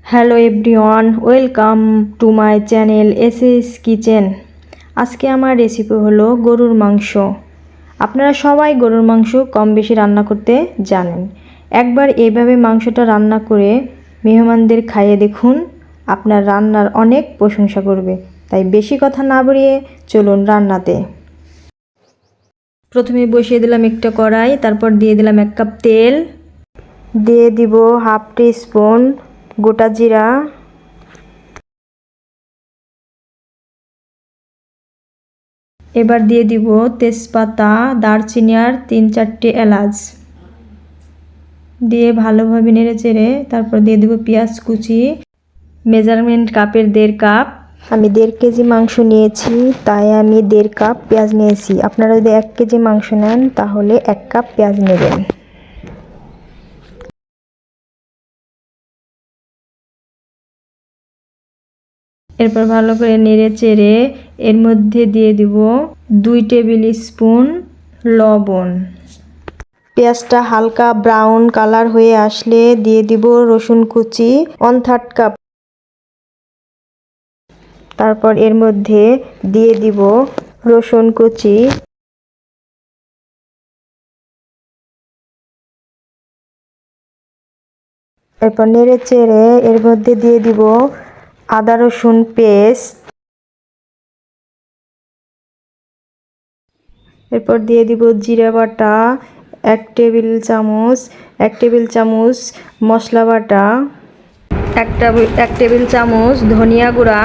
Hello everyone, welcome to my channel SS kitchen. আজকে আমার recipe হলো গরুর মাংস। আপনারা সবাই গরুর মাংস কম বেশি রান্না করতে জানেন। একবার এইভাবে মাংসটা রান্না করে মেহমানদের খাইয়ে দেখুন, আপনার রান্নার অনেক প্রশংসা করবে। তাই বেশি কথা না বাড়িয়ে চলুন রান্নাতে। প্রথমে বসিয়ে দিলাম একটা কড়াই, তারপর দিয়ে দিলাম 1 কাপ তেল, দিয়ে দিব হাফ টি স্পুন গোটা জিরা, এবার দিয়ে দিব তেজপাতা, দারচিনি আর 3-4টে এলাচ দিয়ে ভালোভাবে নেড়ে চেড়ে তারপর দিয়ে দিব পেঁয়াজ কুচি। মেজারমেন্ট কাপের 1.5 কাপ, আমি 1.5 কেজি মাংস নিয়েছি, তাই আমি 1.5 কাপ পেঁয়াজ নিয়েছি। আপনারা যদি 1 কেজি মাংস নেন তাহলে 1 কাপ পেঁয়াজ নেবেন। এরপর ভালো করে নেড়ে চেড়ে এর মধ্যে দিয়ে দিব 2 টেবিল স্পুন লবণ। পেঁয়াজটা হালকা ব্রাউন কালার হয়ে আসলে দিয়ে দিব রসুন কুচি 1/3 কাপ। তারপর এর মধ্যে দিয়ে দিব রসুন কুচি, এরপর নেড়ে চেড়ে এর মধ্যে দিয়ে দিব আদা রসুন পেস্ট, এরপর দিয়ে দিব জিরা বাটা 1 টেবিল চামচ, মশলা বাটা 1 টেবিল চামচ, ধনিয়া গুঁড়া,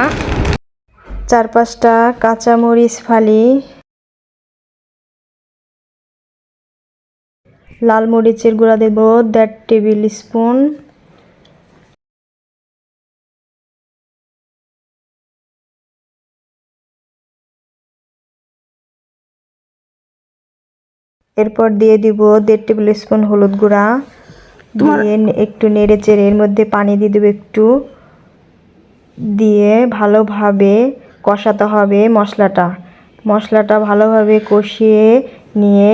4-5টা কাঁচামরিচ ফালি, লাল মরিচের গুঁড়া দেব 1.5 টেবিল স্পুন, এরপর দিয়ে দিব 1.5 টেবিল স্পুন হলুদ গুঁড়া, দিয়ে একটু নেড়ে চেড়ে এর মধ্যে পানি দিয়ে দেবো একটু, দিয়ে ভালোভাবে কষাতে হবে মশলাটা ভালোভাবে কষিয়ে নিয়ে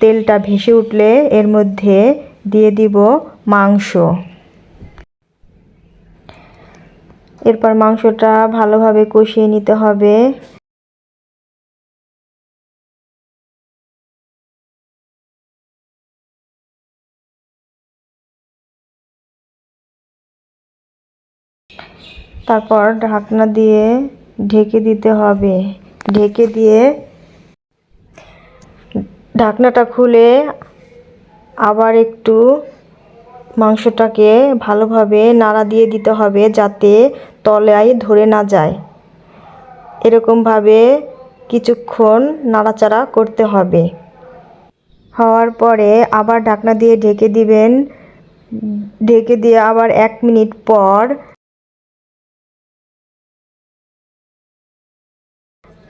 তেলটা ভেসে উঠলে এর মধ্যে দিয়ে দিব মাংস। এরপর মাংসটা ভালোভাবে কষিয়ে নিতে হবে। তারপর ঢাকনা দিয়ে ঢেকে দিতে হবে। ঢেকে দিয়ে ঢাকনাটা খুলে আবার একটু মাংসটাকে ভালোভাবে নাড়া দিয়ে দিতে হবে যাতে তলায় ধরে না যায়। এরকমভাবে কিছুক্ষণ নাড়াচাড়া করতে হবে। হওয়ার পরে আবার ঢাকনা দিয়ে ঢেকে দিবেন। ঢেকে দিয়ে আবার 1 মিনিট পর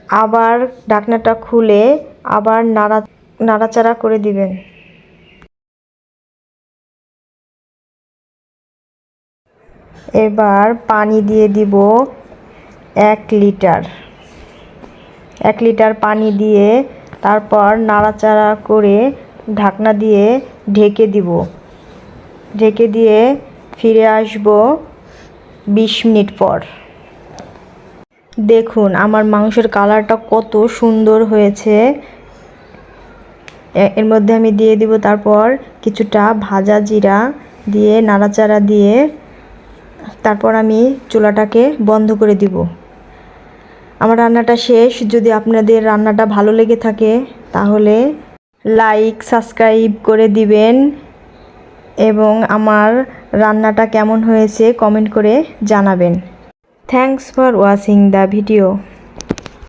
আবার ঢাকনাটা খুলে আবার নাড়াচাড়া করে দিবেন। এবার পানি দিয়ে দিব 1 লিটার পানি দিয়ে তারপর নাড়াচাড়া করে ঢাকনা দিয়ে ঢেকে দিব। ঢেকে দিয়ে ফিরে আসব 20 মিনিট পর। দেখুন আমার মাংসের কালারটা কত সুন্দর হয়েছে। এর মধ্যে আমি দিয়ে দিব তারপর কিছুটা ভাজা জিরা দিয়ে নাড়াচাড়া দিয়ে তারপর আমি চুলাটাকে বন্ধ করে দিব। আমার রান্নাটা শেষ। যদি আপনাদের রান্নাটা ভালো লেগে থাকে তাহলে লাইক সাবস্ক্রাইব করে দিবেন এবং আমার রান্নাটা কেমন হয়েছে কমেন্ট করে জানাবেন। Thanks for watching the video.